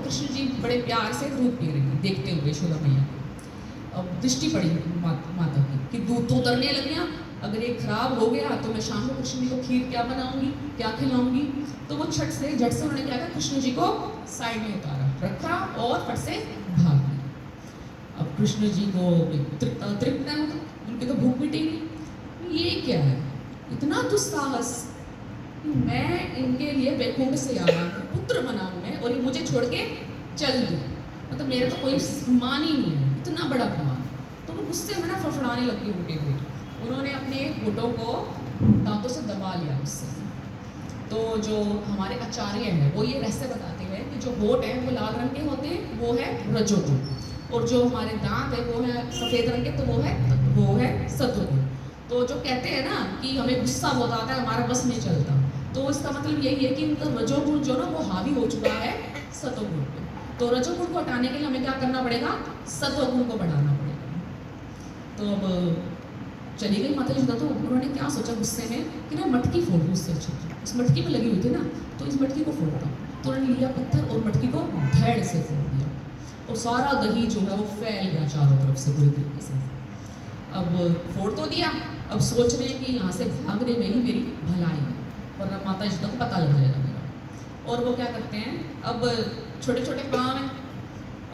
कृष्ण जी बड़े प्यार से दूध पी रही हैं देखते हुए यशोदा मैया को। अब दृष्टि पड़ी माता की कि दूध तो उतरने लग गया, अगर ये खराब हो गया तो मैं शाम को कृष्ण जी को खीर क्या बनाऊंगी, क्या खिलाऊंगी। तो वो झट से उन्होंने क्या किया, कृष्ण जी को साइड में उतारा, रखा और फट से भाग गई। अब कृष्ण जी को तृप्त नहीं होता, उनकी तो भूख मिटेगी। ये क्या है, इतना दुस्साहस, मैं इनके लिए वैकुंठ से आया हूँ, पुत्र बनाऊं मैं, और ये मुझे छोड़ के चल दूँ, मतलब मेरा तो कोई सम्मान ही नहीं है, इतना बड़ा अपमान। तो वो गुस्से में ना फड़फड़ाने लगी उनके हुए। उन्होंने अपने होठों को दांतों से दबा लिया उससे। तो जो हमारे आचार्य हैं वो ये रहस्य बताते हैं कि जो होठ है वो लाल रंग के होते हैं, वो है रजोगुण, और जो हमारे दांत है वो है सफ़ेद रंग के, तो वो है सत्वगुण। तो जो कहते हैं ना कि हमें गुस्सा बहुत आता है, हमारा बस नहीं चलता, तो इसका मतलब यही है कि उनका रजोगुण जो ना वो हावी हो चुका है सत्वगुण पे। तो रजोगुण को हटाने के लिए हमें क्या करना पड़ेगा, सत्वगुण को बढ़ाना पड़ेगा। तो अब चली गई माता जी। तो उन्होंने क्या सोचा गुस्से में कि ना मटकी फोड़ दूँ उससे अच्छी, उस मटकी में लगी हुई थी ना, तो इस मटकी को फोड़ता हूँ। तो उन्होंने लिया पत्थर और मटकी को धैड़ से फोड़ दिया, और सारा दही जो है वो फैल गया चारों तरफ से पूरी तरीके से। अब फोड़ तो दिया, अब सोच रहे हैं कि यहाँ से भागने में ही मेरी भलाई है, वरना माता जी को पता लग जाएगा मेरा। और वो क्या करते हैं, अब छोटे छोटे काम हैं,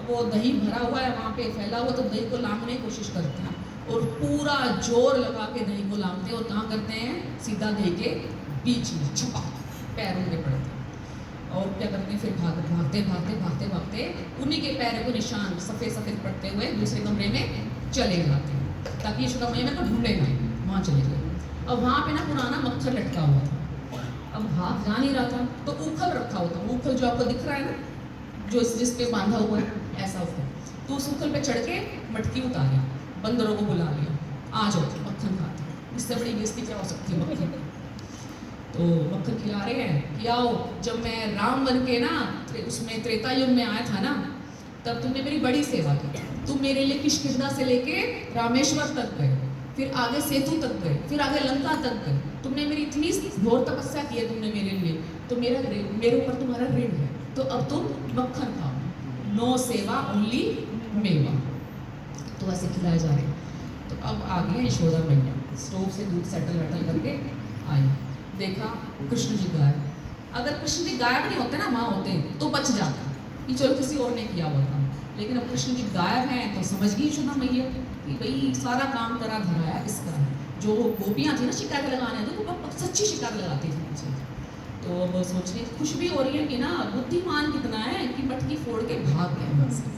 वो दही भरा हुआ है वहाँ पे फैला हुआ, तो दही को लांघने की कोशिश करते हैं, और पूरा जोर लगा के दही को लांघते हैं, और कहाँ करते हैं, सीधा दही के बीच में छपा पैरों में पड़ते हैं। और क्या करते हैं, फिर भागते भागते भागते भागते उन्हीं के पैरों को निशान सफ़ेद सफ़ेद पड़ते हुए दूसरे कमरे में चले जाते हैं, ताकि यशोदा मैया को ढूंढे ना। वहाँ चले गए। अब वहाँ पे ना पुराना मक्खन लटका हुआ था, अब भाग जा नहीं रहा था, तो उखल रखा हुआ था, उखल जो आपको दिख रहा है ना, जो जिस पे बांधा हुआ है ऐसा उखल, तो उस उखल पे चढ़ के मटकी उतारी, बंदरों को बुला लिया, आ जाओ मक्खन खाते, इससे बड़ी बेइज्जती क्या हो सकती है मक्खन। तो मक्खन खिला रहे हैं कि आओ, जब मैं राम बन के ना उसमें त्रेता युग में आया था ना, तब तुमने मेरी बड़ी सेवा की, तुम मेरे लिए किष्किंधा से लेके रामेश्वर तक गए, फिर आगे सेतु तक गए, फिर आगे लंका तक गए, तुमने मेरी इतनी घोर तपस्या की है तुमने मेरे लिए, तो मेरे ऊपर तुम्हारा ऋण है, तो अब तुम मक्खन खाओ, नो सेवा ओनली मेवा। तो ऐसे खिलाए जा रहे हैं। तो अब आ गए यशोदा मैया, स्टोव से दूध सेटल वेटल करके आई, देखा कृष्ण जी गायब। अगर कृष्ण जी गायब नहीं होते ना, माँ होते, तो बच जाता कि चलो किसी और ने किया हुआ था, लेकिन अब कृष्ण जी गायब हैं तो समझ गई यशोदा मैया कि भाई सारा काम करा धराया इसका है। जो गोपियाँ थी ना शिकायत लगाने, तो वो सच्ची शिकायत लगाती थी मुझे। तो अब सोच रही खुश भी हो रही है कि ना बुद्धिमान कितना है कि मटकी फोड़ के भाग गए वहाँ से,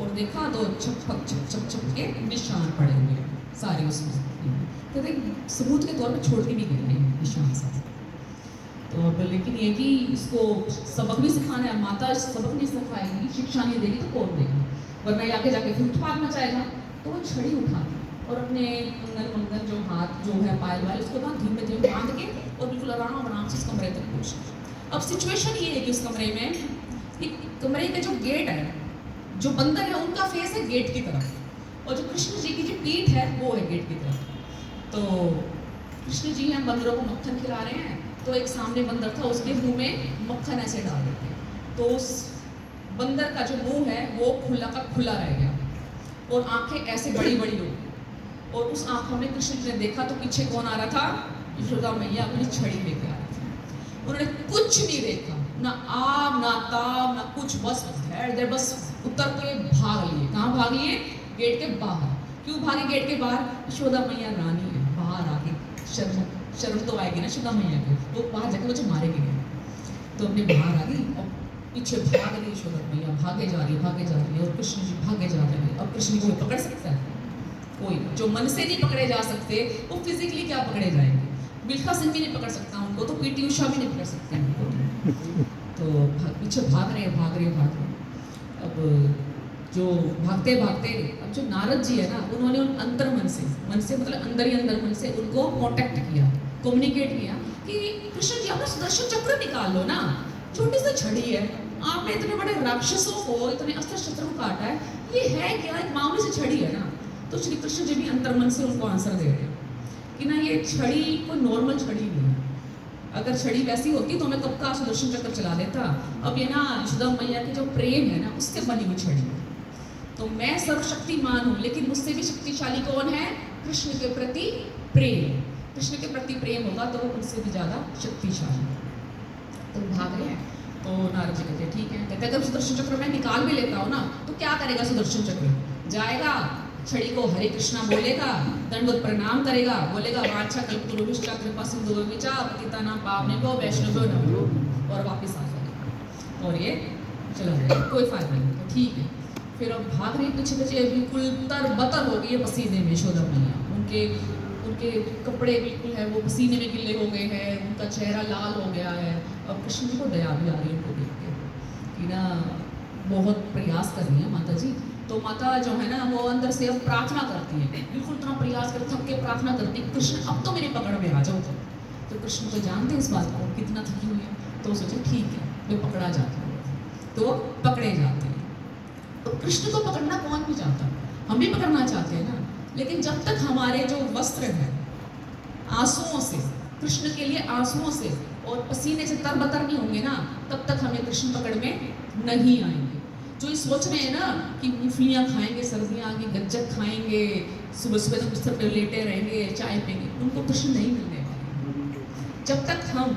और देखा तो छप के निशान पड़े हुए सारे उसमें, तो देख सबूत के तौर पे छोड़ के भी गए हैं निशान साथ। तो अब लेकिन ये कि इसको सबक भी सिखाना है, माता सबक नहीं सिखाएगी, शिक्षा नहीं देगी तो कौन देगा, वरना ये आगे जाके फिर उत्पाद मचाएगा। तो वो छड़ी उठा और अपने मंगल जो हाथ जो है पायल वाले उसको ना धीमे धीमे बांध के और बिल्कुल आराम से उस कमरे तक पहुँचे। अब सिचुएशन ये है कि उस कमरे में कमरे का जो गेट है, जो बंदर है उनका फेस है गेट की तरफ, और जो कृष्ण जी की जो पीठ है वो है गेट की तरफ। तो कृष्ण जी हैं बंदरों को मक्खन खिला रहे हैं, तो एक सामने बंदर था, उसके मुंह में मक्खन ऐसे डाल देते, तो उस बंदर का जो मुंह है वो खुला का खुला रह गया, और आंखें ऐसे बड़ी बड़ी हो गई, और उस आंखों में कृष्ण जी ने देखा तो पीछे कौन आ रहा था, यशोदा मैया अपनी छड़ी लेके आ रही थी। उन्होंने कुछ नहीं देखा, ना आग ना ताप ना कुछ, बस बस उतर के भाग लिए। कहाँ भाग लिए? गेट के बाहर। क्यों भागे गेट के बाहर? यशोदा मैया रानी है, बाहर आके शर्म तो आएगी ना यशोदा मैया को, तो बाहर जाके मुझे मारेगी नहीं, तो अपने बाहर आ गई और पीछे भाग रही यशोदा मैया, भागे जा रही है, और कृष्ण जी भागे जा रहे हैं। अब कृष्ण जी को पकड़ सकता है कोई? जो मन से नहीं पकड़े जा सकते वो फिजिकली क्या पकड़े जाएंगे? मिल्खा सिंह भी नहीं पकड़ सकता उनको, तो पीटी उषा भी नहीं पकड़ सकते उनको। तो पीछे भाग रहे। अब जो भागते अब जो नारद जी है ना, उन्होंने उन अंतर मन से मतलब अंदर ही अंदर मन से उनको कॉन्टेक्ट किया, कम्युनिकेट किया कि कृष्ण जी अपना सुदर्शन चक्र निकाल लो ना, छोटी सी छड़ी है, आपने इतने बड़े राक्षसों को, इतने अस्त्र शस्त्र को काटा है, ये है क्या? एक मामूली सी छड़ी है ना। तो श्री कृष्ण जी भी अंतर्मन से उनको आंसर दे रहे हैं कि ना ये छड़ी कोई नॉर्मल छड़ी नहीं है, अगर छड़ी वैसी होती तो मैं कब का सुदर्शन चक्र चला देता। अब ये ना यशोदा मैया के जो प्रेम है ना, उससे बनी हुई छड़ी है। तो मैं सर्वशक्तिमान हूँ, लेकिन मुझसे भी शक्तिशाली कौन है? कृष्ण के प्रति प्रेम। कृष्ण के प्रति प्रेम होगा तो वो उनसे भी ज़्यादा शक्तिशाली। तो भाग रहे हैं, तो नारद जी कहते ठीक है। कहते अगर सुदर्शन चक्र मैं निकाल भी लेता हूँ ना, तो क्या करेगा सुदर्शन चक्र? जाएगा, छड़ी को हरे कृष्णा बोलेगा, दंडवत प्रणाम करेगा, बोलेगा वांछा कल्पतरुभ्यश्च कृपा सिंधुभ्यश्च पतितानां पावनेभ्यो वैष्णवेभ्यो नमो, और वापस आ जाएगा और ये चला जाएगा, कोई फायदा नहीं। तो ठीक है, फिर अब भाग रही पीछे पीछे, बिल्कुल तरबतर हो गई है पसीने में यशोदा मैया। उनके उनके कपड़े बिल्कुल है वो पसीने में गिले हो गए हैं, उनका चेहरा लाल हो गया है। अब कृष्ण जी को दया भी आ रही है उनको देख के कि ना बहुत प्रयास कर रही है माता जी। तो माता जो है ना वो अंदर से अब प्रार्थना करती है, बिल्कुल इतना प्रयास कर थक के प्रार्थना करती है, कृष्ण अब तो मेरी पकड़ में आ जाओ। तो कृष्ण तो जानते हैं इस बात को कितना थकी हुई है, तो सोचे ठीक है मैं पकड़ा जाता हूँ। तो पकड़े जाते हैं। तो कृष्ण को पकड़ना कौन भी चाहता, हम भी पकड़ना चाहते हैं ना, लेकिन जब तक हमारे जो वस्त्र हैं आंसुओं से, कृष्ण के लिए आंसुओं से और पसीने से तरबतर नहीं होंगे ना, तब तक हमें कृष्ण पकड़ में नहीं आएंगे। जो ये सोच रहे हैं ना कि मूंगफलियाँ खाएंगे, सर्दियाँ आगे गज्जक खाएंगे, सुबह सुबह बिस्तर पर लेटे रहेंगे, चाय पिएंगे, उनको कृष्ण नहीं मिलने वाले। जब तक हम